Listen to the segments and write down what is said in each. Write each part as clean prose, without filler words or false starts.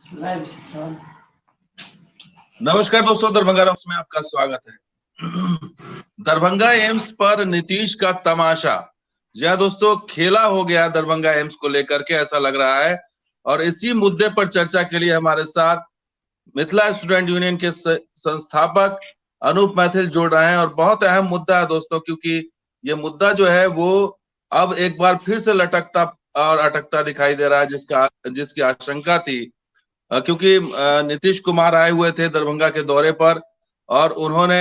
नमस्कार दोस्तों, दरभंगा रॉक्स में आपका स्वागत है। दरभंगा एम्स पर नीतीश का तमाशा। जी हाँ दोस्तों, खेला हो गया दरभंगा एम्स को लेकर के, ऐसा लग रहा है। और इसी मुद्दे पर चर्चा के लिए हमारे साथ मिथिला स्टूडेंट यूनियन के संस्थापक अनूप मैथिल जुड़ रहे हैं। और बहुत अहम मुद्दा है दोस्तों, क्योंकि ये मुद्दा जो है वो अब एक बार फिर से लटकता और अटकता दिखाई दे रहा है, जिसकी आशंका थी। क्योंकि नीतीश कुमार आए हुए थे दरभंगा के दौरे पर, और उन्होंने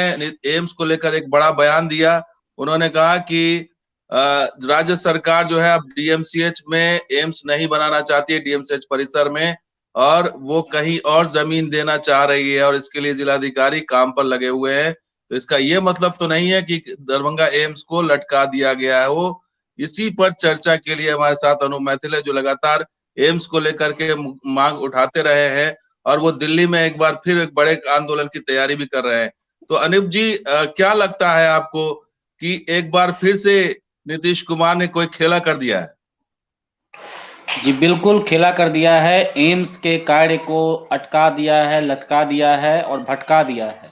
एम्स को लेकर एक बड़ा बयान दिया। उन्होंने कहा कि राज्य सरकार जो है अब डीएमसीएच में एम्स नहीं बनाना चाहती है, डीएमसीएच परिसर में, और वो कहीं और जमीन देना चाह रही है, और इसके लिए जिलाधिकारी काम पर लगे हुए हैं। तो इसका ये मतलब तो नहीं है कि दरभंगा एम्स को लटका दिया गया है। वो इसी पर चर्चा के लिए हमारे साथ अनु मैथिल है, जो लगातार एम्स को लेकर के मांग उठाते रहे हैं, और वो दिल्ली में एक बार फिर एक बड़े आंदोलन की तैयारी भी कर रहे हैं। तो अनूप जी, क्या लगता है आपको कि एक बार फिर से नीतीश कुमार ने कोई खेला कर दिया है? जी बिल्कुल खेला कर दिया है। एम्स के कार्य को अटका दिया है, लटका दिया है और भटका दिया है।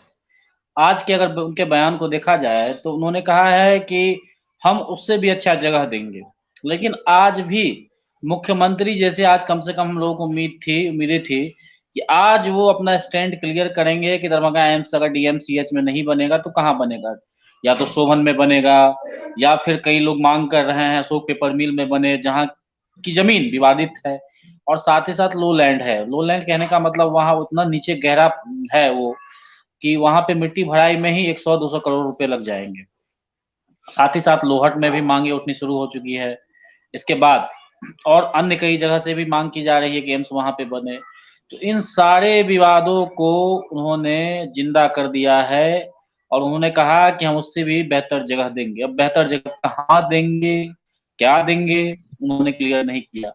आज के अगर उनके बयान को देखा जाए तो उन्होंने कहा है कि हम उससे भी अच्छा जगह देंगे, लेकिन आज भी मुख्यमंत्री जैसे आज कम से कम हम लोगों को उम्मीदें थी कि आज वो अपना स्टैंड क्लियर करेंगे कि दरभंगा एम्स अगर डीएमसीएच में नहीं बनेगा तो कहाँ बनेगा। या तो सोभन में बनेगा, या फिर कई लोग मांग कर रहे हैं अशोक पेपर मिल में बने, जहाँ की जमीन विवादित है। और साथ ही साथ लो लैंड है। लो लैंड कहने का मतलब वहाँ उतना नीचे गहरा है वो कि वहां पे मिट्टी भराई में ही 100-200 करोड़ रुपए लग जाएंगे। साथ ही साथ लोहट में भी मांगे उठनी शुरू हो चुकी है। इसके बाद और अन्य कई जगह से भी मांग की जा रही है कि एम्स वहां पे बने। तो इन सारे विवादों को उन्होंने जिंदा कर दिया है, और उन्होंने कहा कि हम उससे भी बेहतर जगह देंगे। अब बेहतर जगह कहाँ देंगे, क्या देंगे, उन्होंने क्लियर नहीं किया।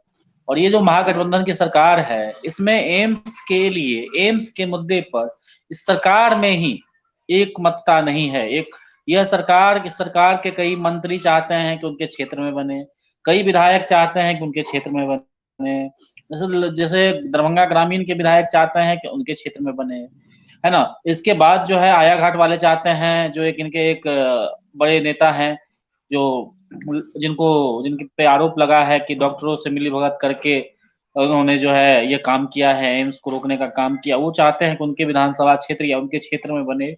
और ये जो महागठबंधन की सरकार है, इसमें एम्स के लिए, एम्स के मुद्दे पर इस सरकार में ही एक मतता नहीं है। एक यह सरकार के कई मंत्री चाहते हैं कि उनके क्षेत्र में बने, कई विधायक चाहते हैं कि उनके क्षेत्र में बने, जैसे जैसे दरभंगा ग्रामीण के विधायक चाहते हैं कि उनके क्षेत्र में बने, है ना। इसके बाद जो है आया घाट वाले चाहते हैं, जो एक बड़े नेता हैं, जो जिनके पे आरोप लगा है कि डॉक्टरों से मिलीभगत करके उन्होंने जो है ये काम किया है, एम्स को रोकने का काम किया, वो चाहते हैं कि उनके विधानसभा क्षेत्र या उनके क्षेत्र में बने।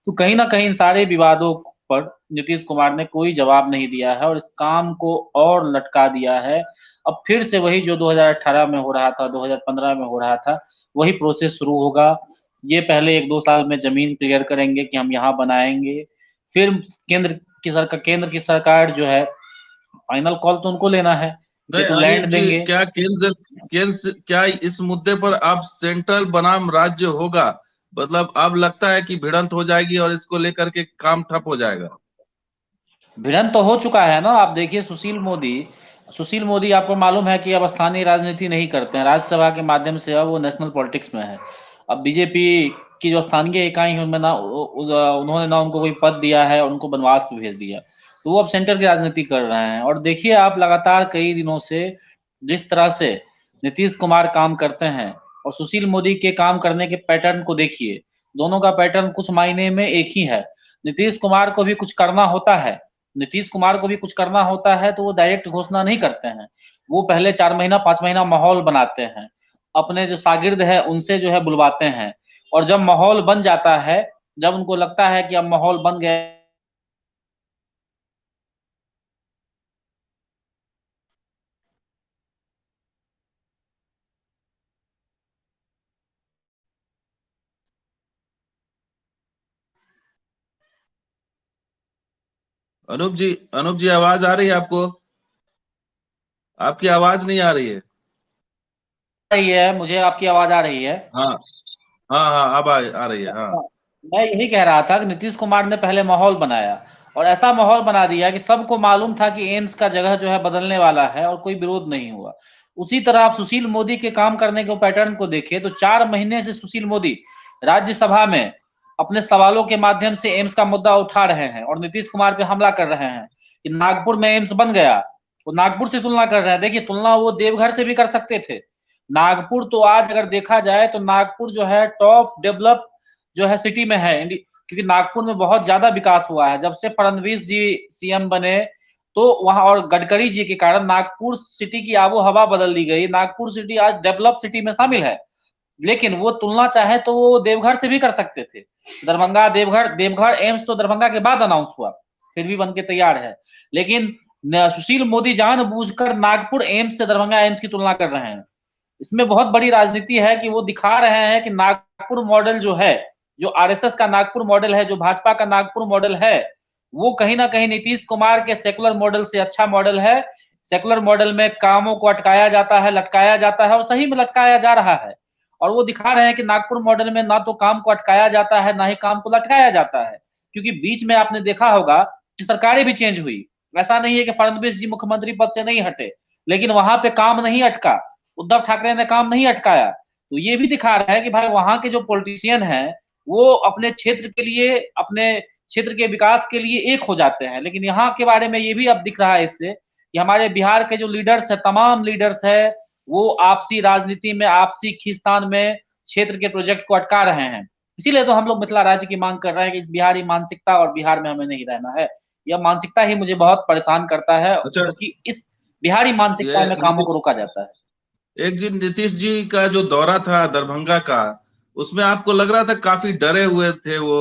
तो कहीं ना कहीं इन सारे विवादों पर नीतीश कुमार ने कोई जवाब नहीं दिया है और इस काम को और लटका दिया है। अब फिर से वही जो 2018 में हो रहा था, 2015 में हो रहा था, वही प्रोसेस शुरू होगा। ये पहले 1-2 साल में जमीन क्लियर करेंगे कि हम यहाँ बनाएंगे, फिर केंद्र की सरकार जो है, फाइनल कॉल तो उनको लेना है कि नहीं तो अनूप लैंड जी, देंगे। केंद्र क्या इस मुद्दे पर अब सेंट्रल बनाम राज्य होगा? मतलब अब लगता है कि भिड़ंत हो जाएगी और इसको लेकर के काम ठप हो जाएगा। भिड़ंत तो हो चुका है ना। आप देखिए सुशील मोदी आपको मालूम है कि अब स्थानीय राजनीति नहीं करते हैं, राज्यसभा के माध्यम से अब वो नेशनल पॉलिटिक्स में है। अब बीजेपी की जो स्थानीय इकाई है उनमें ना उन्होंने ना उनको कोई पद दिया है और उनको बनवास पे भेज दिया, तो वो अब सेंटर की राजनीति कर रहे हैं। और देखिए आप लगातार कई दिनों से जिस तरह से नीतीश कुमार काम करते हैं और सुशील मोदी के काम करने के पैटर्न को देखिए, दोनों का पैटर्न कुछ मायने में एक ही है। नीतीश कुमार को भी कुछ करना होता है, तो वो डायरेक्ट घोषणा नहीं करते हैं। वो पहले 4 महीना 5 महीना माहौल बनाते हैं, अपने जो शागिर्द है उनसे जो है बुलवाते हैं, और जब माहौल बन जाता है, जब उनको लगता है कि अब माहौल बन गया। अनूप जी, आवाज आ रही है आपको? आपकी आवाज नहीं आ रही है। रही है, मुझे आपकी आवाज आ रही है। हाँ हाँ हाँ, अब आ रही है, हाँ। मैं यही कह रहा था कि नीतीश कुमार ने पहले माहौल बनाया, और ऐसा माहौल बना दिया कि सबको मालूम था कि एम्स का जगह जो है बदलने वाला है और कोई विरोध नहीं हुआ। उसी तरह आप सुशील मोदी के काम करने के पैटर्न को देखिए तो 4 महीने से सुशील मोदी राज्यसभा में अपने सवालों के माध्यम से एम्स का मुद्दा उठा रहे हैं और नीतीश कुमार पे हमला कर रहे हैं कि नागपुर में एम्स बन गया। वो नागपुर से तुलना कर रहे हैं। देखिए, तुलना वो देवघर से भी कर सकते थे, नागपुर तो आज अगर देखा जाए तो नागपुर जो है टॉप डेवलप जो है सिटी में है, क्योंकि नागपुर में बहुत ज्यादा विकास हुआ है जब से फडणवीस जी सीएम बने। तो वहां और गडकरी जी के कारण नागपुर सिटी की आबो हवा बदल दी गई। नागपुर सिटी आज डेवलप सिटी में शामिल है। लेकिन वो तुलना चाहे तो वो देवघर से भी कर सकते थे। दरभंगा देवघर, देवघर एम्स तो दरभंगा के बाद अनाउंस हुआ, फिर भी बन के तैयार है। लेकिन सुशील मोदी जानबूझकर नागपुर एम्स से दरभंगा एम्स की तुलना कर रहे हैं। इसमें बहुत बड़ी राजनीति है कि वो दिखा रहे हैं कि नागपुर मॉडल जो है, जो आरएसएस का नागपुर मॉडल है, जो भाजपा का नागपुर मॉडल है, वो कहीं ना कहीं नीतीश कुमार के सेकुलर मॉडल से अच्छा मॉडल है। सेकुलर मॉडल में कामों को अटकाया जाता है, लटकाया जाता है, और सही में लटकाया जा रहा है। और वो दिखा रहे हैं कि नागपुर मॉडल में ना तो काम को अटकाया जाता है, ना ही काम को लटकाया जाता है। क्योंकि बीच में आपने देखा होगा कि सरकारें भी चेंज हुई। ऐसा नहीं है कि फडणवीस जी मुख्यमंत्री पद से नहीं हटे, लेकिन वहां पे काम नहीं अटका, उद्धव ठाकरे ने काम नहीं अटकाया। तो ये भी दिखा रहा है कि भाई वहां के जो पॉलिटिशियन हैं वो अपने क्षेत्र के लिए, अपने क्षेत्र के विकास के लिए एक हो जाते हैं। लेकिन यहाँ के बारे में ये भी अब दिख रहा है इससे कि हमारे बिहार के जो लीडर्स है, तमाम लीडर्स है, वो आपसी राजनीति में, आपसी खींचतान में क्षेत्र के प्रोजेक्ट को अटका रहे हैं। इसीलिए तो हम लोग मिथिला राज्य की मांग कर रहे हैं कि इस बिहारी मानसिकता और बिहार में हमें नहीं रहना है। यह मानसिकता ही मुझे बहुत परेशान करता है, अच्छा, क्योंकि इस बिहारी मानसिकता में कामों को रोका जाता है। एक जी नीतीश जी का जो दौरा था दरभंगा का, उसमें आपको लग रहा था काफी डरे हुए थे वो,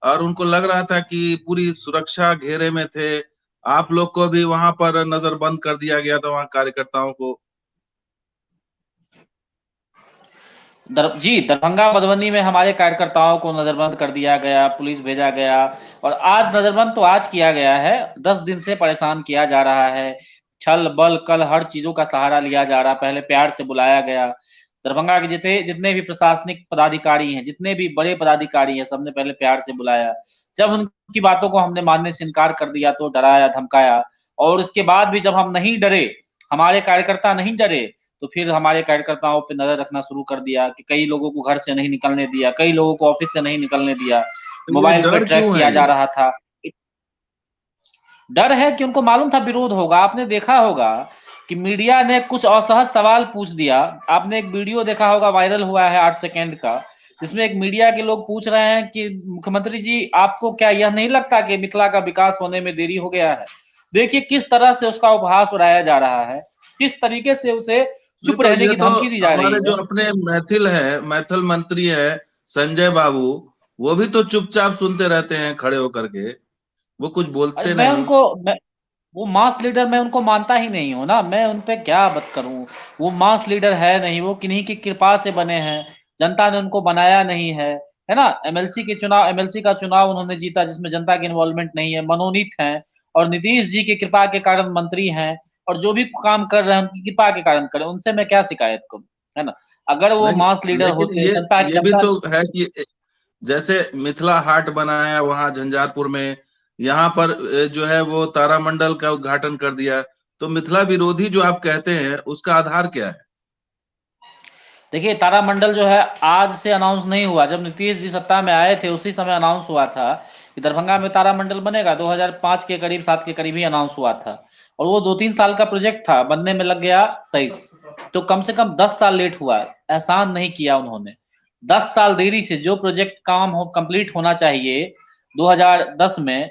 और उनको लग रहा था कि पूरी सुरक्षा घेरे में थे। आप लोग को भी वहां पर नजरबंद कर दिया गया था, वहां कार्यकर्ताओं को। जी, दरभंगा मधुबनी में हमारे कार्यकर्ताओं को नजरबंद कर दिया गया, पुलिस भेजा गया। और आज नजरबंद तो आज किया गया है, 10 दिन से परेशान किया जा रहा है। छल बल कल हर चीजों का सहारा लिया जा रहा। पहले प्यार से बुलाया गया। दरभंगा के जितने जितने भी प्रशासनिक पदाधिकारी हैं, जितने भी बड़े पदाधिकारी हैं, सबने पहले प्यार से बुलाया। जब उनकी बातों को हमने मानने से इनकार कर दिया तो डराया धमकाया। और उसके बाद भी जब हम नहीं डरे, हमारे कार्यकर्ता नहीं डरे, तो फिर हमारे कार्यकर्ताओं पे नजर रखना शुरू कर दिया कि कई लोगों को घर से नहीं निकलने दिया, कई लोगों को ऑफिस से नहीं निकलने दिया, तो ये मोबाइल पे डर ट्रैक क्यों है किया जा ये? रहा था। डर है कि उनको मालूम था विरोध होगा। आपने देखा होगा कि मीडिया ने कुछ असहज सवाल पूछ दिया। आपने एक वीडियो देखा होगा, वायरल हुआ है 8 सेकेंड का, जिसमें एक मीडिया के लोग पूछ रहे हैं कि मुख्यमंत्री जी आपको क्या यह नहीं लगता कि मिथिला का विकास होने में देरी हो गया है। देखिए किस तरह से उसका उपहास उड़ाया जा रहा है, किस तरीके से उसे नहीं चुप तो रहने ये की तो धमकी दी जा रही हमारे है। जो अपने मैथिल है, मैथिल मंत्री है संजय बाबू, वो भी तो चुपचाप सुनते रहते हैं खड़े होकर के, वो कुछ अरे बोलते नहीं। वो मास लीडर मैं उनको मानता ही नहीं हूँ ना, मैं उन पे क्या बात करूँ। वो मास लीडर है नहीं, वो किन्हीं की कृपा से बने हैं। जनता ने उनको बनाया नहीं है ना। एमएलसी का चुनाव उन्होंने जीता जिसमें जनता की इन्वॉल्वमेंट नहीं है, मनोनीत हैं। और नीतीश जी की कृपा के कारण मंत्री हैं। और जो भी काम कर रहे हैं उनकी कृपा के कारण करें, उनसे मैं क्या शिकायत करूँ, है ना। अगर वो नहीं, मास लीडर लेकिन होते, ये भी जनता। तो है कि जैसे मिथिला हाट बनाया वहां झंझारपुर में, यहाँ पर जो है वो तारामंडल का उद्घाटन कर दिया। तो मिथिला विरोधी जो आप कहते हैं उसका आधार क्या है? देखिए तारामंडल जो है आज से अनाउंस नहीं हुआ। जब नीतीश जी सत्ता में आए थे उसी समय अनाउंस हुआ था कि दरभंगा में तारामंडल बनेगा। 2005 के करीब 7 के करीब ही अनाउंस हुआ था। और वो 2-3 साल का प्रोजेक्ट था, बनने में लग गया 23। तो कम से कम 10 साल लेट हुआ। एहसान नहीं किया उन्होंने। 10 साल देरी से जो प्रोजेक्ट काम हो कंप्लीट होना चाहिए 2010 में,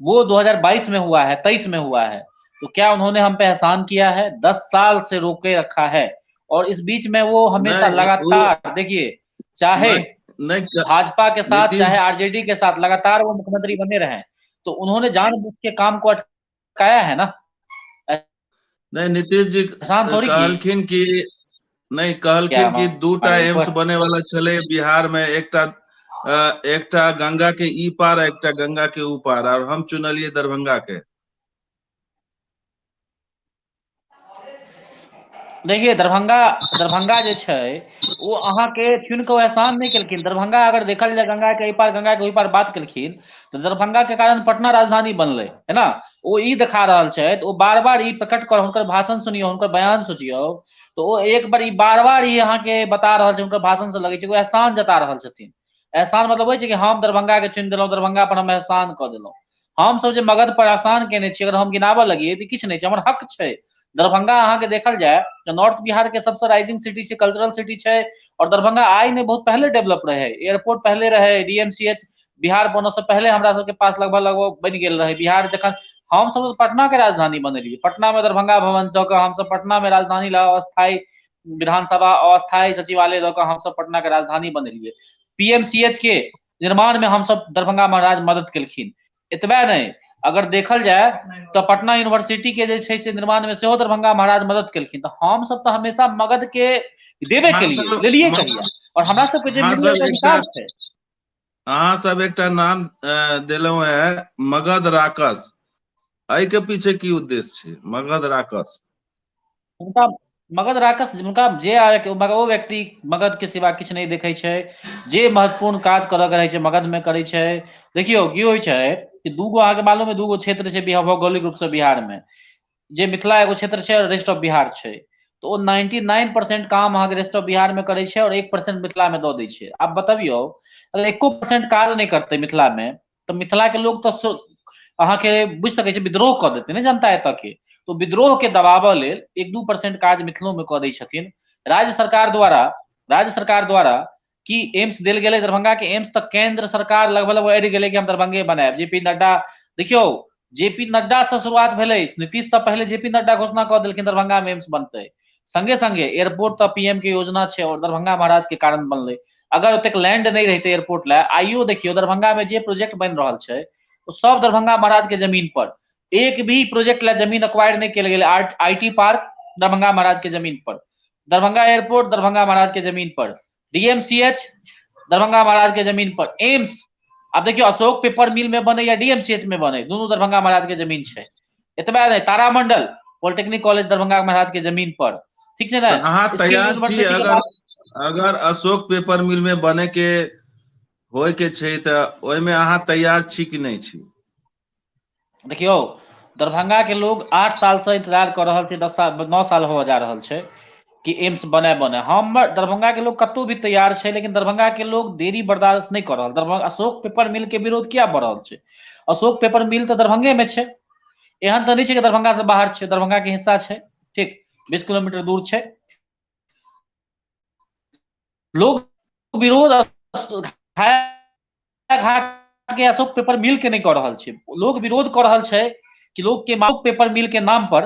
वो 2022 में हुआ है, 23 में हुआ है। तो क्या उन्होंने हम पे एहसान किया है? 10 साल से रोके रखा है। और इस बीच में वो हमेशा नहीं वो लगातार, देखिए, चाहे नहीं, नहीं भाजपा के साथ नीतीश चाहे आरजेडी के साथ लगातार वो मुख्यमंत्री बने रहे। तो उन्होंने जानबूझ के काम को अटकाया है ना। नहीं नीतीश जी एहसान थोड़ी किए। कहलखिन कि नहीं, क्या कहलखिन कि दूटा हमारे एम्स ऊपर। बने वाला छले बिहार में, एकटा गंगा के ई पार, एकटा गंगा के ऊ पार, और हम चुनलिए दरभंगा के। देखिए दरभंगा दरभंगा जे छै वो अहाँ के चुन के एहसान नहीं केलखिन। दरभंगा अगर देखल जाए गंगा के एहि पार गंगा के ओहि पार बात केलखिन, तो दरभंगा के कारण पटना राजधानी बनले है ना। वो ई देखा रहल छै, वो बार बार ई प्रकट कर, हुनकर भाषण सुनियो, हुनकर बयान सोचियो। तो वो एक बार ई बार बार ई अहाँ के बता रहल छै, हुनकर भाषण से लगे छै वो एहसान जता रहल छथिन। एहसान मतलब होइ छै कि हम दरभंगा के चुनि देलहुँ, दरभंगा पर हम एहसान कऽ देलहुँ। हम सब जे मगध पर एहसान केने छी, अगर हम गिनाबऽ लगिए तऽ किछु नहीं छै। हमर हक छै दरभंगा अहाँ के देखल जाए तो नॉर्थ बिहार के सबसे राइजिंग सिटी छै, कल्चरल सिटी छै, और दरभंगा आई ने बहुत पहले डेवलप रहे, एयरपोर्ट पहले रहे, डीएमसीएच बिहार बनने से पहले हमरा सबके पास लगभग बन गेल रहे। बिहार जखन हम सब पटना के राजधानी बनेलिए, पटना में दरभंगा भवन दऽ कऽ हम सब पटना में राजधानी ला अस्थायी विधानसभा अस्थायी सचिवालय दऽ कऽ हम सब पटना के राजधानी बनेलिए। पीएमसीएच के निर्माण में हम सब दरभंगा महाराज मदद केलखिन। एतबे नहीं, अगर देखल जाए तो पटना यूनिवर्सिटी के जे छै से निर्माण में सेहो दरभंगा महाराज मदद केलखिन। तो हम सब तो हमेशा मगध के देबे के लिए लेलिए कहिया, और हमरा सब के जे मिलले ओकर अधिकार छै। अहाँ सब एकटा नाम देलहुं है मगध राकस, एहि के पीछे की उद्देश्य छै? मगध राकस उनका मगध राकस उनका जे ओ व्यक्ति मगध के सिवा किछु नहीं देखे छै, जे महत्वपूर्ण काज करऽ के रहै छै मगध में करे छै। देखियो की होइ छै कि दूगो अहाँ के मालूम है, दूगो क्षेत्र छै भौगोलिक रूप से बिहार में, जे मिथिला एगो क्षेत्र छै और रेस्ट ऑफ बिहार छै। तो वो 99% काम अहाँ के रेस्ट ऑफ बिहार में करे छै और 1% मिथिला में दऽ दै छै। आप बतबियो अगर 1% काज नहीं करते मिथिला में तो मिथिला के लोग तो अहाँ के बुझ सकै छै विद्रोह कऽ देते ने जनता एतऽ के। तो विद्रोह के दबाव लेल 1-2% काज मिथिलो में कऽ दै छथिन। राज्य सरकार द्वारा कि एम्स देल गेलै दरभंगा के, एम्स तक केंद्र सरकार लगभग अड़ि गेलै कि हम दरभंगे बनाएब। जेपी नड्डा देखियो, जेपी नड्डा से शुरुआत भेलै, नीतीश से पहले जेपी नड्डा घोषणा कऽ देलखिन दरभंगा में एम्स बनतै। संगे संगे एयरपोर्ट तो पीएम के योजना छै और दरभंगा महाराज के कारण बनलै। अगर ओतेक लैंड नहीं रहते एयरपोर्ट ला, आइयो देखियो दरभंगा में जे प्रोजेक्ट बन रहल छै तो सब दरभंगा महाराज के जमीन पर, एक भी प्रोजेक्ट ला जमीन अक्वायर नहीं किया गेलै। आईटी पार्क दरभंगा महाराज के जमीन पर, दरभंगा एयरपोर्ट दरभंगा महाराज के जमीन पर, डीएमसीएच दरभंगा महाराज के जमीन पर, एम्स अब देखियो अशोक पेपर मिल में बने या डीएमसीएच में बने, दोनों दरभंगा महाराज के जमीन छै। एतबे नहीं, तारामंडल पॉलिटेक्निक कॉलेज दरभंगा महाराज के जमीन पर, ठीक छै ना। अहाँ तैयार छी अगर अशोक पेपर मिल में बने के होय के छै तऽ ओहिमे अहाँ तैयार छी कि नहीं छी? देखियो दरभंगा के लोग 8 साल से इंतजार कर रहा छै, 10 साल 9 साल हो जा रहा छै कि एम्स बने। हम दरभंगा के लोग कतौ भी तैयार छै, लेकिन दरभंगा के लोग देरी बर्दाश्त नहीं कर रहा। दरभंगा अशोक पेपर मिल के विरोध किया बढ़ रहा छै? अशोक पेपर मिल तो दरभंगे में छै, एहन तो नहीं छै कि दरभंगा से बाहर छै, दरभंगा के हिस्सा छै, ठीक 20 किलोमीटर दूर छै। लोग विरोध घाट के अशोक पेपर मिल के नहीं कर रहा छै, लोग विरोध कर रहा छै कि लोग के अशोक पेपर मिल के नाम पर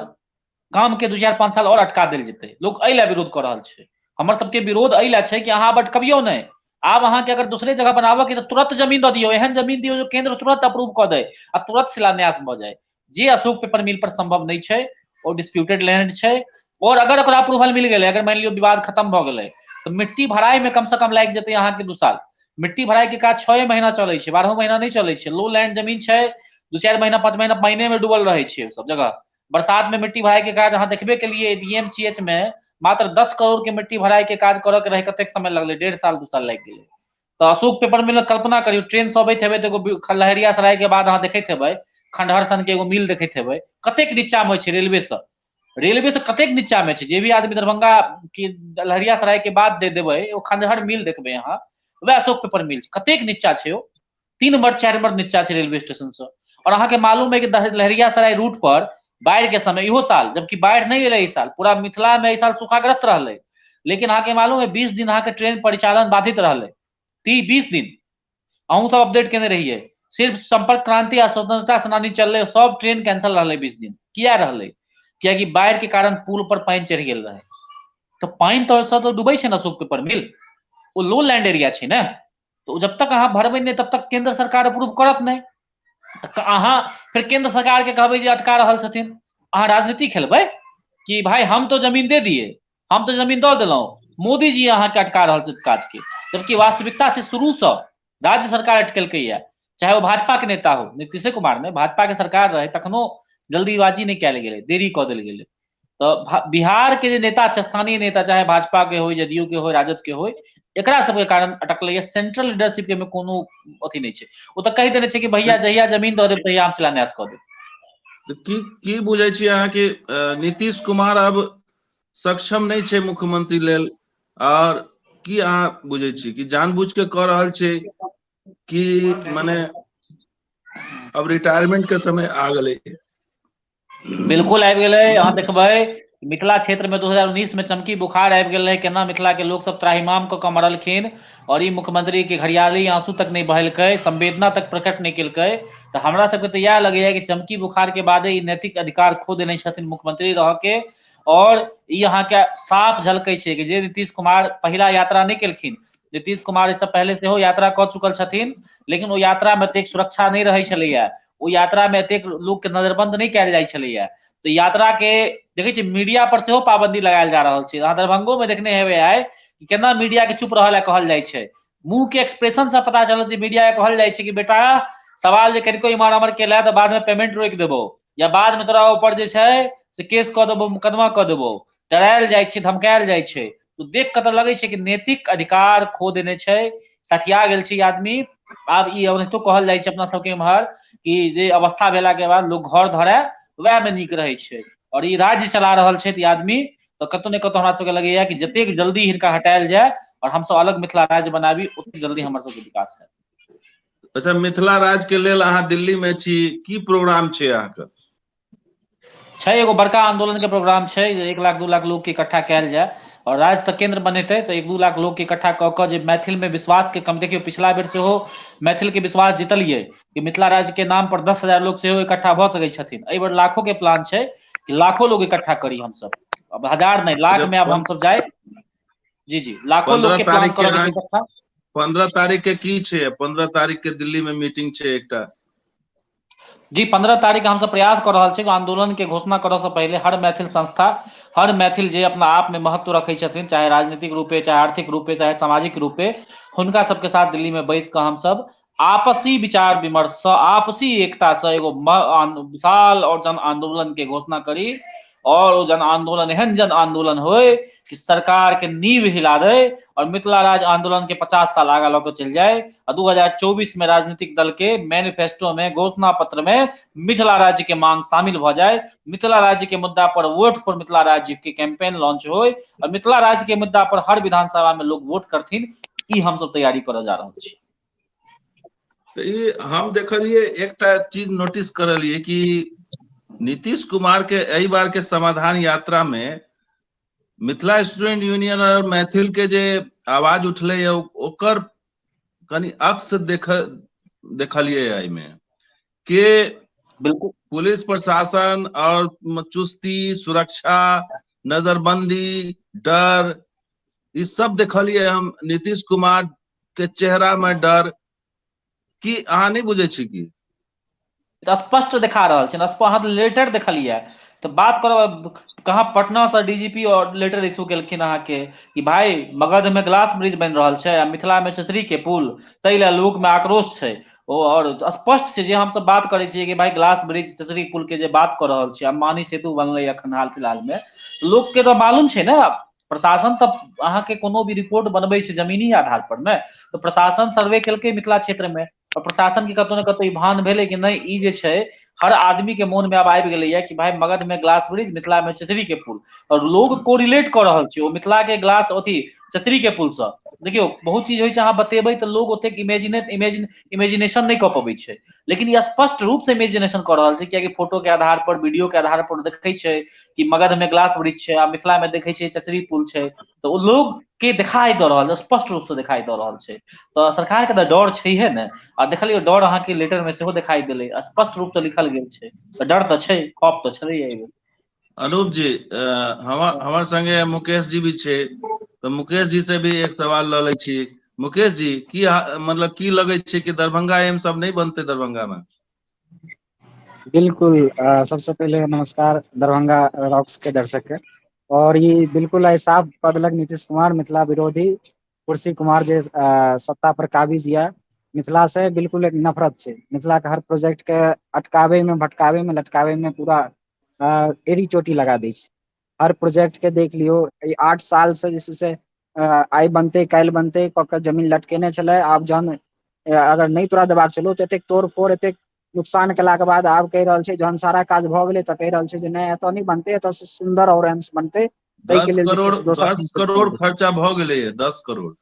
काम के 2-4-5 साल और अटका देल जेतै। लोग एहि ला विरोध कर रहा छै। हमर सबके विरोध एहि ला छै कि अहाँ अटकबियो नहीं। आब अहाँ के अगर दूसरे जगह बनाबऽ के तो तुरंत जमीन दऽ दियो, एहन जमीन दियो जो केंद्र तुरंत अप्रूव कऽ दे आ तुरंत शिलान्यास भऽ जाए। जे अशोक पेपर मिल पर संभव नहीं छै, वो डिस्प्यूटेड लैंड छै। और अगर ओकरा अप्रूवल मिल गेलै, अगर मान लियो विवाद खत्म भऽ गेलै तो मिट्टी भराई में कम से कम लागि जेतै अहाँ के 2 साल। मिट्टी भराई के काज 6 महीना चलै छै, 12 महीना नहीं चलै छै। लो लैंड जमीन छै, 2-4 महीना 5 महीना पानी में डूबल रहे छै सब जगह। बरसात में मिट्टी भराई के काज अहाँ देखबे के लिए डीएमसीएच में मात्र 10 करोड़ के मिट्टी भराई के काज करऽ के रहे, कतेक समय लगलै? 1.5 साल 2 साल लागि गेलै। तो अशोक पेपर मिल कल्पना करियो, ट्रेन से अबैत हेबै तो एगो लहरियासराय के बाद अहाँ देखैत हेबै खंडहर सन के एगो मिल देखैत हेबै, कतेक नीचा में छै रेलवे से कतेक नीचा में छै। जे भी आदमी दरभंगा के लहरियासराय के बाद जे देबै वो खंडहर मिल देखबै अहाँ, वह अशोक पेपर मिल छै। कतेक नीचा छै ओ, 3 नंबर 4 नंबर नीचा छै रेलवे स्टेशन से। और अहाँ के मालूम है कि लहरियासराय रूट पर बाढ़ के समय इहो साल, जबकि बाढ़ नहीं एलै इस साल, पूरा मिथिला में इस साल सूखाग्रस्त रहलै, लेकिन अहाँ के मालूम है 20 दिन अहाँ के ट्रेन परिचालन बाधित रहलै। 20 दिन अहूँ सब अपडेट केने रहिए, सिर्फ संपर्क क्रांति आ स्वतंत्रता सेनानी चललै, सब ट्रेन कैंसिल रहलै 20 दिन। किया रहलै? कियाकि बाढ़ के कारण पुल पर पानी चढ़ि गेल रहे। तो पानी तो डूबै छै ना अशोक पेपर मिल, वो लो लैंड एरिया छै ना, तो जब तक अहाँ भरबै नहीं तब तक केंद्र सरकार अप्रूव करत नहीं। तो अहाँ फिर केंद्र सरकार के कहबै जे अटका रहल छथिन, अहाँ राजनीति खेलबै कि भाई हम तो जमीन दे दिए, हम तो जमीन दऽ देलहुँ, मोदी जी अहाँ के अटका रहल छथि काज के। जबकि वास्तविकता से शुरू से राज्य सरकार अटकेलकै, चाहे वो भाजपा के नेता हो, नीतीश कुमार ने भाजपा के सरकार रहे तखनो जल्दीबाजी नहीं कयल गेलै, देरी कऽ देल गेलै। तो बिहार के जे नेता छै, स्थानीय नेता, चाहे भाजपा के हो, जदयू के हो, राजद के हो, एकरा सबके कारण अटकलै। सेंट्रल लीडरशिप के में कोनो अथी नहीं छै, वो तो कहि देने छै कि भैया जहिया जमीन दऽ देब तहिया हम शिलान्यास कऽ देब। की बुझै छी अहाँ कि नीतीश कुमार अब सक्षम नहीं छै मुख्यमंत्री लेल, और की अहाँ बुझै छी कि जानबूझ के कऽ रहल छै कि माने अब रिटायरमेंट के समय आ गेलै? बिल्कुल आबि गेलै। अहाँ देखबै मिथिला क्षेत्र में 2019 में चमकी बुखार आबि गेल रहै, केना मिथिला के लोक सब त्राहिमाम कऽ मरलखिन, और ई मुख्यमंत्री के घड़ियाली आंसू तक नहीं बहेलकै, संवेदना तक प्रकट नहीं केलकै। तो हमरा सबके तो इएह लगैया कि चमकी बुखार के बादे ई नैतिक अधिकार खो देने छथिन मुख्यमंत्री रह के। और ई अहाँके साफ झलकै छै कि जे नीतीश कुमार पहिला यात्रा नहीं केलखिन, नीतीश कुमार इससे पहले सेहो यात्रा कऽ चुकल छथिन, लेकिन ओ यात्रा में एतेक सुरक्षा नहीं रहै छलैया, ओ यात्रा में एतेक लोक के नजरबंद नहीं कयल जाइ छलैया। तो यात्रा के देखै छियै मीडिया पर सेहो पाबंदी लगायल जा रहल छै। अहाँ दरभंगो में देखने हेबै आइ कि केना मीडिया के चुप रहऽ ला कहल जाइ छै। मुंह के एक्सप्रेशन से पता चलल छै मीडिया के कहल जाइ छै कि बेटा सवाल जे कनिको इम्हर अमर केला तऽ बाद में पेमेंट रोकि देबो, या बाद में तोरा ऊपर जे छै से केस कऽ देबो, मुकदमा कऽ देबो, डरायल जाइ छै, धमकायल जाइ छै। तो देख कऽ तऽ लगै छै कि नैतिक अधिकार खो देने छै, सठिया गेल छै आदमी। आब ई ओनाहितो कहल जाइ छै अपना सबके इम्हर कि जे अवस्था भेला के बाद लोग घर धरे वएह में नीक रहै छै, और ई राज्य चला रहल छै ई आदमी। तो कतौ ने कतौ हमरा सबके लगैया कि जतेक जल्दी हिनका हटायल जाय और हमसब अलग मिथिला राज्य बनाबी, ओतेक जल्दी हमर सबके विकास हैत। अच्छा, मिथिला राज्य के लेल अहाँ दिल्ली में छी, की प्रोग्राम छै अहाँके? छै एगो बड़का आंदोलन के प्रोग्राम छै, जे 1 लाख 2 लाख लोग के इकट्ठा कयल जाय, और राज्य तऽ केंद्र बनेतै तऽ 1-2 लाख लोग के इकट्ठा कऽ कऽ जे मैथिल में विश्वास के कम, देखियौ पिछला बेर सेहो मैथिल के विश्वास जीतलियै कि मिथिला राज्य के नाम पर 10,000 लोग सेहो इकट्ठा भऽ सकै छथिन। एहि बेर लाखों के प्लान छै कि लाखों लोग इकट्ठा करी हमसब, अब हजार नहीं लाख में अब हमसब जाए। जी जी, लाखों लोग 15 के प्लान तारीख के करऽ के छै इकट्ठा। 15 तारीख के की छै? 15 तारीख के दिल्ली में मीटिंग छै एकटा। जी 15 तारीख हम सब प्रयास कर रहल छी आंदोलन के घोषणा करऽ से पहले हर मैथिल संस्था, हर मैथिल जे अपना आप में महत्व रखै छथिन, चाहे राजनीतिक रूपे, चाहे आर्थिक रूपे, चाहे सामाजिक रूपे, हुनका सबके साथ दिल्ली में बैस कऽ हमसब आपसी विचार विमर्श से, आपसी एकता से एगो विशाल और जन आंदोलन के घोषणा करी, और वो जन आंदोलन एहन जन आंदोलन होय कि सरकार के नींव हिला दे, और मिथिला राज्य आंदोलन के 50 साल आगा लऽ चल जाए, और 2024 में राजनीतिक दल के मैनिफेस्टो में, घोषणा पत्र में मिथिला राज्य के मांग शामिल भ जाए। मिथिला राज्य के मुद्दा पर वोट फॉर मिथिला राज्य के कैंपेन लॉन्च होय, और मिथिला राज्य के मुद्दा पर हर विधानसभा में लोग वोट करथिन। ई हम सब तैयारी करऽ जा रहल छी। तो हम देखलिए एकटा चीज नोटिस करलिए कि नीतीश कुमार के एहि बार के समाधान यात्रा में मिथिला स्टूडेंट यूनियन और मैथिल के जे आवाज उठले ओकर कनी अक्स देखलिए एहि में के बिल्कुल पुलिस प्रशासन और चुस्ती, सुरक्षा, नजरबंदी, डर, ई सब देखलिए हम नीतीश कुमार के चेहरा में डर। की अहाँ नहीं बुझे छी की? स्पष्ट देखा रहल छै, अहाँ लेटर देखलिए तो बात करब कहाँ पटना से डीजीपी और लेटर इशू केलखिन अहाँ के कि भाई मगध में ग्लास ब्रिज बन रहल छै आ मिथिला में चचरी के पुल, तै ले लोक में आक्रोश छै। और स्पष्ट छै जे हम सब बात करै छियै कि भाई ग्लास ब्रिज, चचरी पुल के जे बात कर रहल छियै, अंबानी सेतु बनलै अखन हाल फिलहाल में, लोक के तो मालूम छै ना। प्रशासन तब अहाँ के कोनो भी रिपोर्ट बनबै छै जमीनी आधार पर में, तो प्रशासन सर्वे केलकै मिथिला क्षेत्र में, और प्रशासन के कतौ ने कतौ ई भान भेलै कि नहीं ई जे छै हर आदमी के मोन में अब आबि गेलैया कि भाई मगध में ग्लास ब्रिज, मिथिला में चचरी के पुल, और लोग कोरिलेट कऽ रहल छै ओ मिथिला के ग्लास अथी चचरी के पुल से। देखियौ बहुत चीज होइ छै अहाँ बतेबै तऽ लोग ओतेक इमेजिनेशन नहीं कऽ पबै छै, लेकिन ये स्पष्ट रूप से इमेजिनेशन कऽ रहल छै, कियाकि फोटो के आधार पर, वीडियो के आधार पर देखै छै कि मगध में ग्लास ब्रिज छै आ मिथिला में देखै छै चचरी पुल छै, तो ओ लोग के दिखाई दऽ रहल छै, स्पष्ट रूप से दिखाई दऽ रहल छै। तो सरकार के तऽ डर छैहे ने, आ देखलियै डर अहाँ के लेटर में सेहो दिखाई देलै, स्पष्ट रूप से लिखल गेल छै, तऽ डर तऽ छै, खौफ तऽ छलै एहि बेर। अनूप जी, हमर संगे मुकेश जी भी छै, तो मुकेश जी से भी एक सवाल लऽ लै छी। मुकेश जी, की मतलब की लगे छै कि दरभंगा एम्स अब नहीं बनते दरभंगा में? बिल्कुल, सबसे पहले नमस्कार दरभंगा रॉक्स के दर्शक के। और ये बिल्कुल आई साफ बदलक नीतीश कुमार मिथिला विरोधी कुर्सी कुमार जे सत्ता पर काबिज या मिथिला से बिल्कुल एक नफरत छै। मिथिला के हर प्रोजेक्ट के अटकावे में, भटकावे में, लटकावे में पूरा एड़ी चोटी लगा दै छै। हर प्रोजेक्ट के देख लियो, 8 साल से जैसे आइ बनते काल्हि बनते कऽ के जमीन लटकेने छलै, आब जहन अगर नहीं तोरा देबाक चलो तो एतेक तोड़ फोड़, एतेक नुकसान केला के बाद आब कहि रहल छै जहन सारा काज भऽ गेलै तऽ कहि रहल छै जे नहीं एतऽ नहीं बनते, एतऽ से सुंदर और एम्स बनते, ताहि के 10 लेल जे छै करोड़ से दोसर 10 करोड़ खर्चा भ गेलै है, 10 करोड़।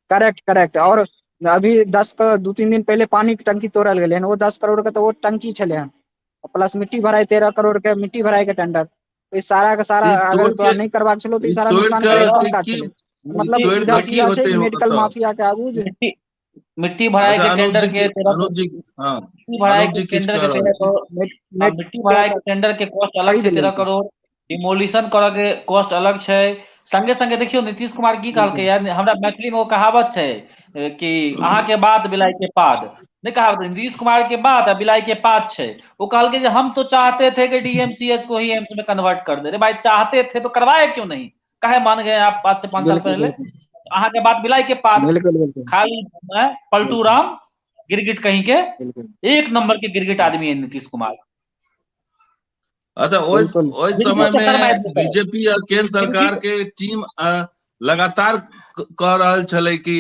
Correct correct. और अभी 2-3 दिन पहले पानी की टंकी तोड़ल गेलै हन, वो 10 करोड़ के तो वो टंकी छलै हन, प्लस मिट्टी भराई 13 करोड़ के मिट्टी भराई के टेंडर, तो इस सारा का सारा अगर तोरा नहीं करबाक चलो तो ई सारा तोड़ नुकसान के करे कोन के काज की चले। मतलब तोड़ सीधा के की सीधा छै होते कि हो मेडिकल तो? माफिया के आगू जे मिट्टी मिट्टी भराई अच्छा के टेंडर के अनूप जी हाँ मिट्टी भराई अनूप के जी किछ टेंडर कह के रहल 13 छी। करोड़ मिट्टी भराई के टेंडर के कॉस्ट अलग छै, 13 करोड़ डिमोलिशन करऽ के कॉस्ट अलग छै। संगे संगे देखियो नीतीश कुमार की कहलकै यार, हमरा मैथिली में वो कहावत छै कि अहाँ के बात बिलाई के पाद, नहीं कहावत, नीतीश कुमार के बात और बिलाई के पाद छै। वो कहलकै कि हम तो चाहते थे कि डीएमसीएच को ही एम्स में कन्वर्ट कर दे। रे भाई चाहते थे तो करवाए क्यों नहीं, काहे मान गए आप आज से 5 साल पहले? अहाँ के बात बिलाई के पाद, खाली पलटू राम गिरगिट कहीं के, एक नंबर के गिरगिट आदमी है नीतीश कुमार। अच्छा ओइ समय में बीजेपी और केंद्र सरकार के टीम लगातार कह रहल छलै कि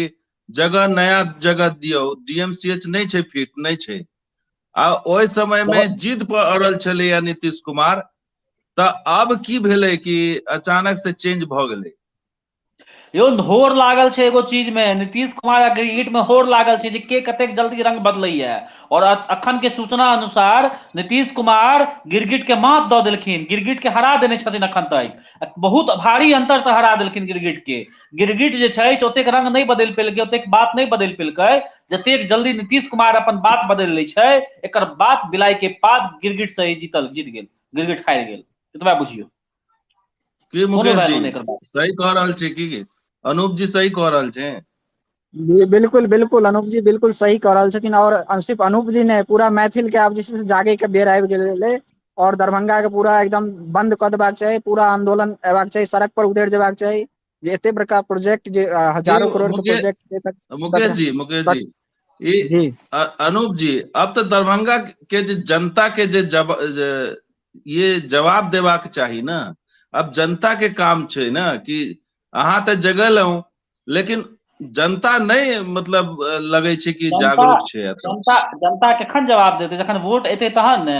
जगह नया जगह दियो, डीएमसीएच नहीं छै, फिट नहीं छै। आ ओइ समय में जिद पर अड़ल छलैया नीतीश कुमार, त अब की भेलै कि अचानक से चेंज भ गेलै? यो होड़ लागल छै एगो चीज में, नीतीश कुमार गिरगिट में होड़ लागल छै जे के कतेक जल्दी रंग बदलैया। और अखन के सूचना अनुसार नीतीश कुमार गिरगिट के मात दऽ देलखिन, गिरगिट के हरा देने छथिन अखन तक, बहुत भारी अंतर से हरा देलखिन गिरगिट के। गिरगिट जे छै से ओतेक रंग नहीं बदल पेलकै, ओतेक बात नहीं बदल पेलकै जतेक जल्दी नीतीश कुमार अपन बात बदल लै छै। एकर बात बिलाई के बाद गिरगिट से ही जीत गेल, गिरगिट हारि गेल, एतबा बुझियौ। की मुकेश जी सही कह रहल छी की? अनूप जी सही कह रहल छै? बिल्कुल बिल्कुल अनूप जी बिल्कुल सही कह रहल छथिन। और सिर्फ अनूप जी ने, पूरा मैथिल के आब जे छै से जागे के बेर आबि गेलै और दरभंगा के पूरा एकदम बंद कऽ देबाक चाही, पूरा आंदोलन एबाक चाही, सड़क पर उतरि जेबाक चाही। जे एते बड़का प्रोजेक्ट जे हजारों करोड़ के प्रोजेक्ट मुकेश जी जी अनूप जी, अब तो दरभंगा के जे जनता के जे ये जवाब देबाक चाही ना। अब जनता के काम छै ना कि अहाँ तऽ जगलहुँ, लेकिन जनता नहीं मतलब लगे छै कि जागरूक छै। जनता केखन जवाब देते, जखन वोट एतै तहन ने।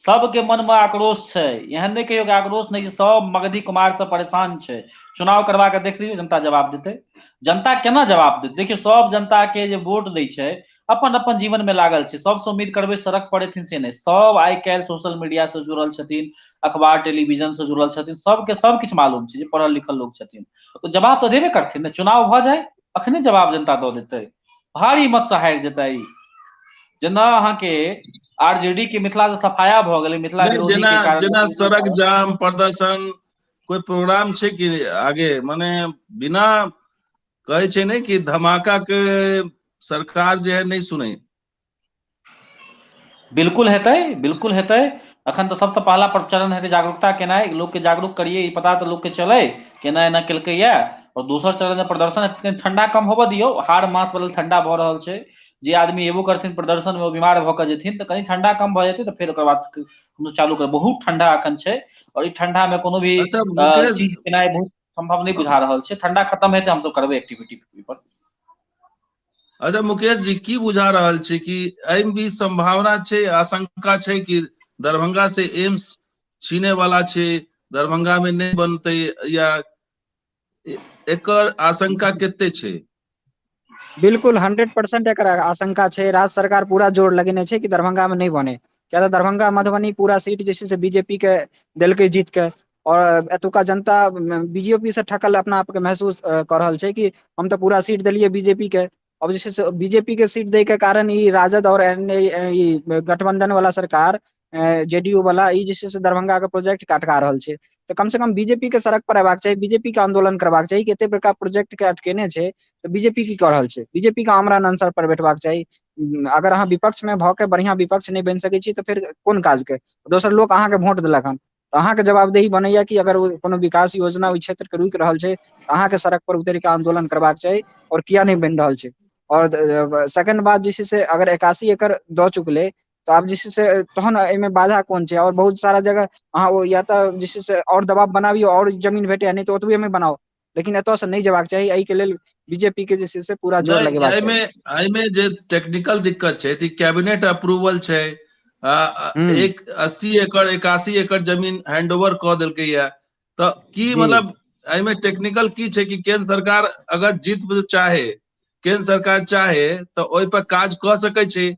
सबके मन में आक्रोश छै, एहन नहीं कहियो कि आक्रोश नहीं, सब मगधी कुमार से परेशान छै। चुनाव करवा के देख लियौ, जनता जवाब देते। जनता केना जवाब देते? देखियो सब जनता के जे वोट दै छै अपन अपन जीवन में लागल छै। सबसे उम्मीद करबै सड़क पर एथिन से नहीं, सब आइ काल्हि सोशल मीडिया से जुड़ल छथिन, अखबार टेलीविजन से जुड़ल छथिन, सबके सब किछु मालूम छै, जे पढ़ल लिखल लोग छथिन तो जवाब तो देबे करथिन ने। चुनाव भ जाए अखने जवाब जनता दऽ देतै, भारी मत से हारि जेतै। जेना अहाँ के आरजेडी के मिथिला से सफाया भ गेलै, मिथिला विरोधी के कारण जेना सड़क जाम प्रदर्शन कोई प्रोग्राम छै कि आगे, माने बिना कहे छै नहीं कि धमाका के सरकार जो है नहीं सुने। बिल्कुल हेतै, बिल्कुल हेतै। अखन तो सबसे पहला प्रचलन हेतै जागरूकता केनाइ, लोग के जागरूक करिए, ई पता तो लोग के चले केना एना केलकै या। और दोसर चरण में प्रदर्शन ठंडा कम होबऽ दियौ, हाड़ मास बदल ठंडा भऽ रहल छै। जे आदमी एबो करथिन प्रदर्शन में ओ बीमार भऽ कऽ जेथिन तऽ कनि ठंडा कम भऽ जेतै तऽ फेर ओकर बाद हम चालू कर। बहुत ठंडा अखन छै और ई ठंडा में कोनो भी अच्छा मुकेश चीज केनाइ बहुत संभव नहीं बुझा रहल छै। ठंडा खत्म हेतै हम सब करबै एक्टिविटी पर। अच्छा मुकेश जी की बुझा रहल छै कि एहि भी संभावना छै, आशंका छै कि दरभंगा से एम्स छीने वाला छै, दरभंगा में नहीं बनते, या एकर आशंका केते छै? बिल्कुल 100% एकर आशंका छै। राज्य सरकार पूरा जोर लगेने छै कि दरभंगा में नहीं बने, क्या दरभंगा मधुबनी पूरा सीट जे छै से बीजेपी के देलकै जीत के। और एतुका जनता बीजेपी से ठकल अपना आप के महसूस कर रहल छै कि हम तो पूरा सीट दिलिये बीजेपी के। अब जे छै से बीजेपी के सीट दे के कारण ई राजद और गठबंधन वाला सरकार जेडीयू वाला ई जे छै से दरभंगा के प्रोजेक्ट के अटका रहल छै। तो कम से कम बीजेपी के सड़क पर अयबाक चाही, बीजेपी के आंदोलन करबाक चाही कि एते बड़का प्रोजेक्ट के अटकेने छै तो बीजेपी की कऽ रहल छै। बीजेपी के आमरण अनसर पर बैठबाक चाही। अगर अहाँ विपक्ष में भऽ के बढ़िया विपक्ष नहीं बनि सकै छी तऽ फिर कोन काज के? दोसर लोग अहाँ के वोट देलक हन तऽ अहाँ के जवाबदेही बनैया कि अगर कोनो विकास योजना ओहि क्षेत्र के रुकि रहल छै अहाँ के सड़क पर उतरि के आंदोलन करबाक चाही, और किया नहीं बनि रहल छै। और सेकंड बात जे छै से अगर 81 एकड़ दऽ चुकले तो आब जे छै से तहन एहिमे बाधा कोन छै? और बहुत सारा जगह अहाँ ओ या तऽ जे छै से और दबाव बनाबियौ और जमीन भेटै, नहीं तो ओतबे में बनाओ, लेकिन एतऽ से नहीं जेबाक चाही। एहि के लेल बीजेपी के जे छै से पूरा जोर लगेबाक चाही। एहिमे जे टेक्निकल दिक्कत छै कि कैबिनेट अप्रूवल छै, एक 80 एकड़ 81 एकड़ जमीन हैंडओवर कऽ देलकै या, तऽ की मतलब एहिमे टेक्निकल की छै कि केंद्र सरकार अगर जीत चाहे, केंद्र सरकार चाहे तऽ ओहि पर काज कऽ सकै छै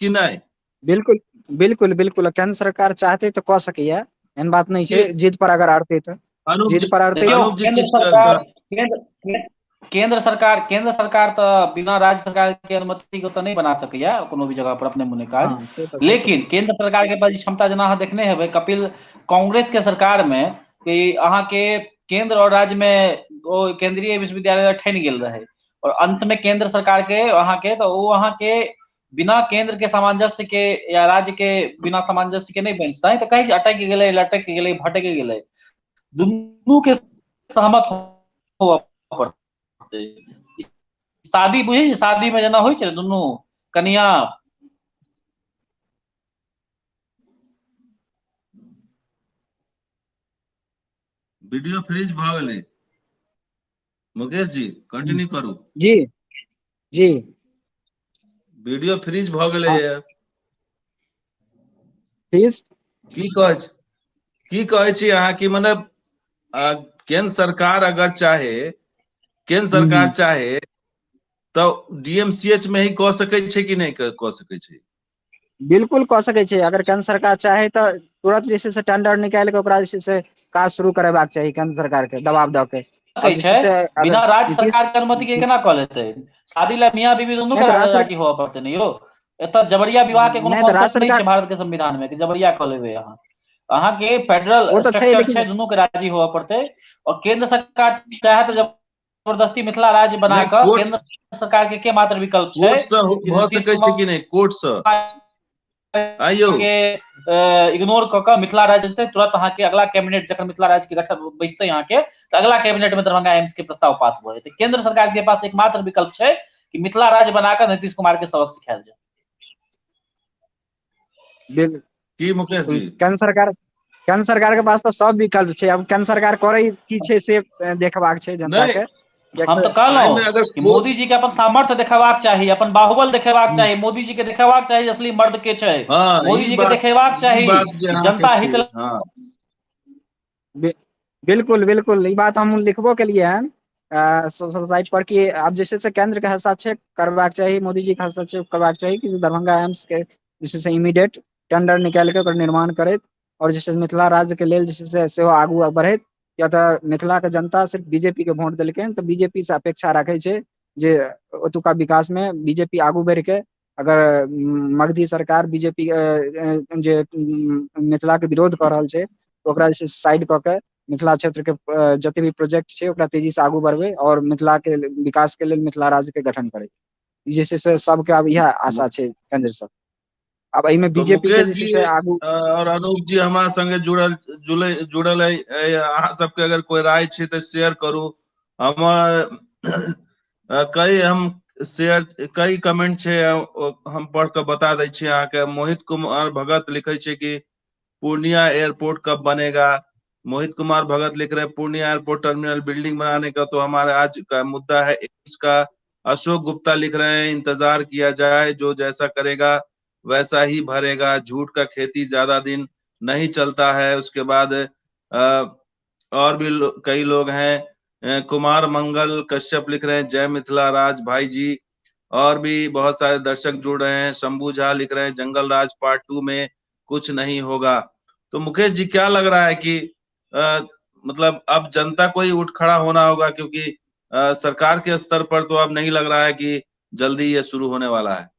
कि नहीं? बिल्कुल बिल्कुल बिल्कुल केंद्र सरकार चाहते तो कह सकैया, एहन बात नहीं ये है, जिद पर अगर अड़ते तो अनूप जिद जी, पर अड़ते देखियो अनूप जी केंद्र सरकार तो बिना राज्य सरकार के अनुमति को तो नहीं बना सकैया कोनो भी जगह पर अपने मुने काज। हाँ से तो छै। लेकिन केंद्र सरकार के पास क्षमता जना अहाँ देखने हेबै कपिल कांग्रेस के सरकार में कि अहाँ के केंद्र और राज्य में वो केंद्रीय विश्वविद्यालय ठन गेल रहे और अंत में केंद्र सरकार के अहाँ के तो वो अहाँ के बिना केंद्र के सामंजस्य के या राज्य के बिना सामंजस्य के नहीं बन सकता तो कहीं अटक गेलै लटक गेलै भटक गेलै, दुनू के सहमत होबऽ पड़तै। शादी बुझे छी, शादी में जना होइ छै दुनू कनिया वीडियो फ्रीज भ गेलै। मुकेश जी कंटिन्यू करू। जी जी वीडियो फ्रीज भ गेलै हाँ ये। प्लीज। की कहै छी, की कहै छी अहाँ की मतलब केंद्र सरकार अगर चाहे, केंद्र सरकार चाहे तो डीएमसीएच में ही कह सकै छै कि नहीं कह सकै छै? बिल्कुल कह सकै छै, अगर केंद्र सरकार चाहे तो तुरंत जे छै से टेंडर निकाल के ओकरा जे छै से काज शुरू करेबाक चाही केंद्र सरकार के दबाव द के। सकै छै, बिना राज्य सरकार के अनुमति के केना कऽ लेतै? शादी ला मियां बीवी दुनू नहीं के तो राज्य राजी होबऽ पड़तै ने यौ। एतऽ जबरिया विवाह के कोनो नहीं तो राज्य कॉन्सेप्ट नहीं सरकार छै भारत के संविधान में कि जबरिया कऽ लेबै अहाँ। अहाँ के फेडरल वो तो छै स्ट्रक्चर छै, लेकिन दुनू के राजी होबऽ पड़तै और केंद्र सरकार चाहे तो जबरदस्ती मिथिला राज्य बना नहीं कऽ कोर्ट, केंद्र सरकार के मात्र विकल्प छै कोर्ट से कि भ नीतीश सकै छै कि कुमार नहीं कोर्ट से? आइयो के इग्नोर क के मिथिला राज्य जेतै तुरंत अहाँ के अगला कैबिनेट जखन मिथिला राज्य के गठन बैसतै अहाँ के तो अगला कैबिनेट में दरभंगा एम्स के प्रस्ताव पास भ जेतै। केंद्र सरकार के पास एकमात्र विकल्प छै कि मिथिला राज्य बनाकर नीतीश कुमार के सबक सिखायल जाए। की मुकेश जी? केंद्र सरकार के पास तो सब विकल्प छै, अब केंद्र सरकार करे की छै से देखबाक छै जनता नहीं के। हम तो एहिमे कहलहुं अगर कि मोदी जी के अपन सामर्थ्य देखेबाक चाही, अपन बाहुबल देखेबाक हम्म, चाही, मोदी जी के देखेबाक चाही असली मर्द के छै, हाँ मोदी जी के देखेबाक ई चाही बात जे कि अहाँ के जनता हित छै, हाँ बिल्कुल बिल्कुल ई बात हम लिखबो केलिए हन सोशल साइट पर कि अब जे छै से केंद्र के हस्तक्षेप करबाक चाही, मोदी जी के हस्तक्षेप करबाक चाही कि दरभंगा एम्स के जे छै से इमीडिएट टेंडर निकाल के ओकर निर्माण करैत और जे छै से मिथिला राज्य के लेल जे छै से सेहो आगू बढ़ैत। या तऽ मिथिला के जनता सिर्फ बीजेपी के वोट देलकै हन, तऽ बीजेपी से अपेक्षा राखै छै जे ओतुका विकास में बीजेपी आगू बढ़ के अगर मगधी सरकार बीजेपी जे मिथिला के विरोध कऽ रहल छै ओकरा जे छै साइड कऽ के मिथिला क्षेत्र के जते भी प्रोजेक्ट छै ओकरा तेजी से आगू बढ़बै और मिथिला के विकास के लेल मिथिला राज्य के गठन करै। ई जे छै से सबके अब इएह आशा छै केंद्र से। अब एहिमे तो बीजेपी के मुकेश जे छै जी से आगू और अनूप जी हमरा संगे जुड़ल है, अहाँ सबके अगर कोई राय छै तऽ शेयर करू। हमर कई हम शेयर कई कमेंट छै हम पढ़ के बता दै छी अहाँ के। मोहित कुमार भगत लिखे छै कि पूर्णिया एयरपोर्ट कब बनेगा? मोहित कुमार भगत लिख रहे हैं पूर्णिया एयरपोर्ट टर्मिनल बिल्डिंग बनाने का तो हमारा आज का मुद्दा है एम्स का। अशोक गुप्ता लिख रहे हैं इंतजार किया जाए, जो जैसा करेगा वैसा ही भरेगा, झूठ का खेती ज्यादा दिन नहीं चलता है। उसके बाद और भी कई लोग हैं, कुमार मंगल कश्यप लिख रहे हैं जय मिथिला राज भाई जी। और भी बहुत सारे दर्शक जुड़ रहे हैं। शंभू झा लिख रहे हैं जंगल राज पार्ट 2 में कुछ नहीं होगा। तो मुकेश जी क्या लग रहा है कि मतलब अब जनता को ही उठ खड़ा होना होगा, क्योंकि सरकार के स्तर पर तो अब नहीं लग रहा है कि जल्दी ये शुरू होने वाला है।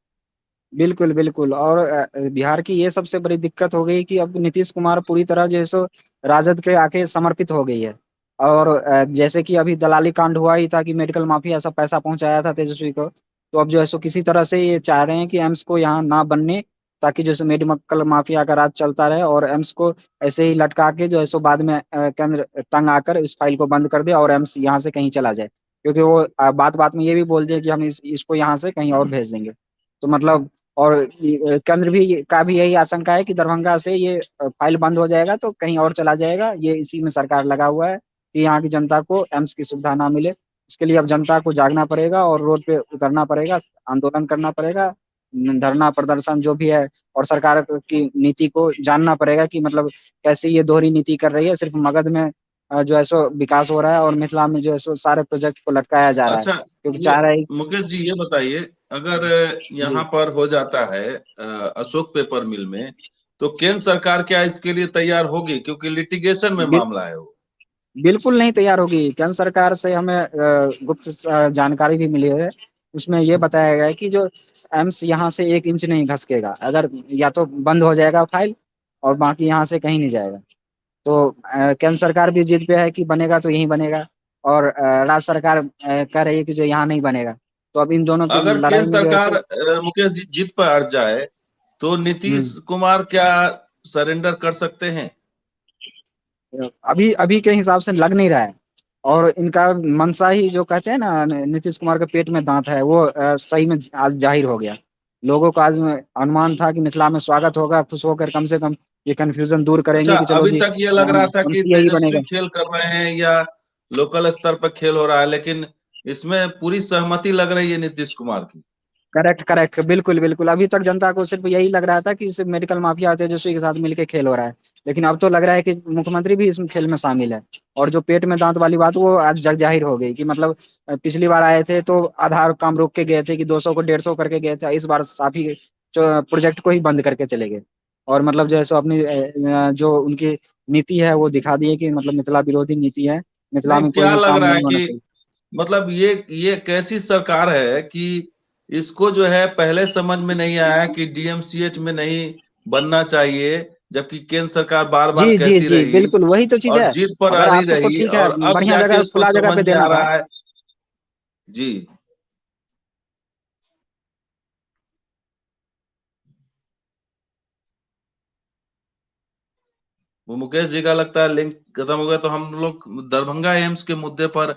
बिल्कुल बिल्कुल और बिहार की ये सबसे बड़ी दिक्कत हो गई कि अब नीतीश कुमार पूरी तरह जो है सो राजद के आके समर्पित हो गई है। और जैसे कि अभी दलाली कांड हुआ ही था कि मेडिकल माफिया सब पैसा पहुंचाया था तेजस्वी को, तो अब जो है सो किसी तरह से ये चाह रहे हैं कि एम्स को यहाँ ना बनने, ताकि जो है मेडिकल माफिया का राज चलता रहे और एम्स को ऐसे ही लटका के जो है सो बाद में केंद्र तंग आकर इस फाइल को बंद कर दे और एम्स यहाँ से कहीं चला जाए। क्योंकि वो बात बात में ये भी बोल दे कि हम इसको यहाँ से कहीं और भेज देंगे। तो मतलब और केंद्र भी का भी यही आशंका है कि दरभंगा से ये फाइल बंद हो जाएगा तो कहीं और चला जाएगा। ये इसी में सरकार लगा हुआ है कि यहाँ की जनता को एम्स की सुविधा ना मिले। इसके लिए अब जनता को जागना पड़ेगा और रोड पे उतरना पड़ेगा, आंदोलन करना पड़ेगा, धरना प्रदर्शन जो भी है, और सरकार की नीति को जानना पड़ेगा कि मतलब कैसे ये दोहरी नीति कर रही है। सिर्फ मगध में जो है सो विकास हो रहा है और मिथिला में जो है सो सारे प्रोजेक्ट को लटकाया जा रहा है, अच्छा, क्योंकि ये चाह रहे हैं। मुकेश जी ये बताइए, अगर जी यहाँ पर हो जाता है अशोक पेपर मिल में, तो केंद्र सरकार क्या इसके लिए तैयार होगी? क्योंकि लिटिगेशन में बिल, मामला है वो। बिल्कुल नहीं तैयार होगी। केंद्र सरकार से हमें गुप्त जानकारी भी मिली है। उसमें ये बताया गया है कि जो एम्स यहाँ से 1 इंच नहीं खसकेगा, अगर या तो बंद हो जाएगा फाइल और बाकी यहाँ से कहीं नहीं जाएगा। तो केंद्र सरकार भी जिद पे है कि बनेगा तो यहीं बनेगा, और राज्य सरकार कह रही है कि जो यहाँ नहीं बनेगा। तो अब इन दोनों की अगर लड़ाई केंद्र में जो है सरकार सो मुकेश जी जिद पर अड़ जाए, तो नीतीश हम्म, कुमार क्या सरेंडर कर सकते हैं? अभी अभी के हिसाब से लग नहीं रहा है। और इनका मनसा ही, जो कहते हैं ना नीतीश कुमार के पेट में दांत है, वो सही में आज जाहिर हो गया। लोगों को आज अनुमान था कि मिथिला में स्वागत होगा, खुश होकर कम से कम ये कंफ्यूजन दूर अच्छा, करेंगे कि चलो अभी जी तक ये लग रहा था कि एमसी यही तेजस्वी बनेगा। खेल कर रहे हैं या लोकल स्तर पर खेल हो रहा है, लेकिन इसमें पूरी सहमति लग रही है नीतीश कुमार की। करेक्ट करेक्ट, बिल्कुल बिल्कुल। अभी तक जनता को सिर्फ यही लग रहा था कि सिर्फ मेडिकल माफिया और तेजस्वी के साथ मिलकर खेल हो रहा है, लेकिन अब तो लग रहा है कि मुख्यमंत्री भी इस खेल में शामिल है। और जो पेट में दांत वाली बात, वो आज जग जाहिर हो गई कि मतलब पिछली बार आए थे तो आधार काम रोक के गए थे कि 200 को 150 करके गए थे, इस बार साफ ही प्रोजेक्ट को ही बंद करके चले गए। और मतलब जो है सो अपनी जो उनकी नीति है वो दिखा दी है कि मतलब मिथिला विरोधी नीति है, मिथिला नहीं, में कोई क्या भी लग काम रहा है नहीं होना कि चाहिए। मतलब ये कैसी सरकार है कि इसको जो है पहले समझ में नहीं आया कि डीएमसीएच में नहीं बनना चाहिए, जबकि केंद्र सरकार बार बार जी जी कहती जी, रही बिल्कुल वही तो चीज और है। जिद पर अगर अड़ी आपको तो रही, ठीक है, और अब बढ़िया जाके जगह उसको खुला जगह समझ पे में आ देना था। रहा है। जी। वो मुकेश जी का लगता है लिंक खत्म हो गया, तो हम लोग दरभंगा एम्स के मुद्दे पर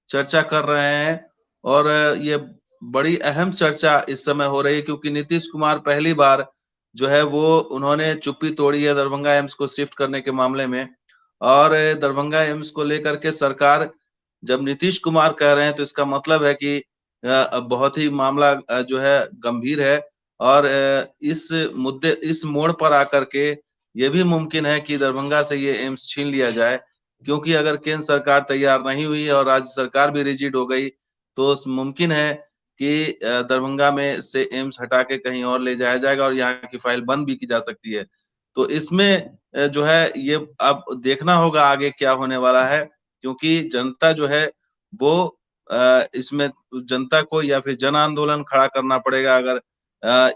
चर्चा कर रहे हैं। और ये बड़ी अहम चर्चा इस समय हो रही है, क्योंकि नीतीश कुमार पहली बार जो है वो उन्होंने चुप्पी तोड़ी है दरभंगा एम्स को शिफ्ट करने के मामले में। और दरभंगा एम्स को लेकर के सरकार जब नीतीश कुमार कह रहे हैं, तो इसका मतलब है कि बहुत ही मामला जो है गंभीर है। और इस मोड़ पर आकर के ये भी मुमकिन है कि दरभंगा से ये एम्स छीन लिया जाए, क्योंकि अगर केंद्र सरकार तैयार नहीं हुई और राज्य सरकार भी रिजिड हो गई, तो मुमकिन है कि दरभंगा में से एम्स हटा के कहीं और ले जाया जाएगा और यहाँ की फाइल बंद भी की जा सकती है। तो इसमें जो है ये अब देखना होगा आगे क्या होने वाला है, क्योंकि जनता जो है वो इसमें जनता को या फिर जन आंदोलन खड़ा करना पड़ेगा अगर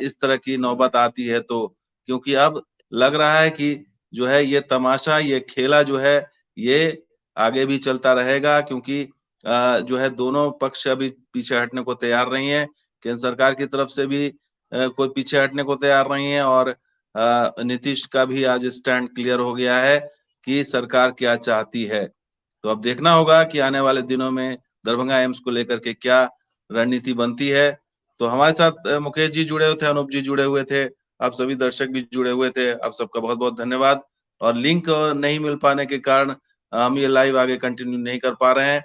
इस तरह की नौबत आती है तो। क्योंकि अब लग रहा है कि जो है ये तमाशा, ये खेला जो है ये आगे भी चलता रहेगा, क्योंकि जो है दोनों पक्ष अभी पीछे हटने को तैयार नहीं है। केंद्र सरकार की तरफ से भी कोई पीछे हटने को तैयार नहीं है, और नीतीश का भी आज स्टैंड क्लियर हो गया है कि सरकार क्या चाहती है। तो अब देखना होगा कि आने वाले दिनों में दरभंगा एम्स को लेकर के क्या रणनीति बनती है। तो हमारे साथ मुकेश जी जुड़े हुए थे, अनूप जी जुड़े हुए थे, आप सभी दर्शक भी जुड़े हुए थे, आप सबका बहुत बहुत धन्यवाद। और लिंक नहीं मिल पाने के कारण हम ये लाइव आगे कंटिन्यू नहीं कर पा रहे हैं।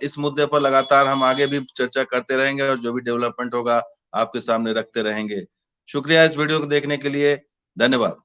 इस मुद्दे पर लगातार हम आगे भी चर्चा करते रहेंगे और जो भी डेवलपमेंट होगा आपके सामने रखते रहेंगे। शुक्रिया इस वीडियो को देखने के लिए, धन्यवाद।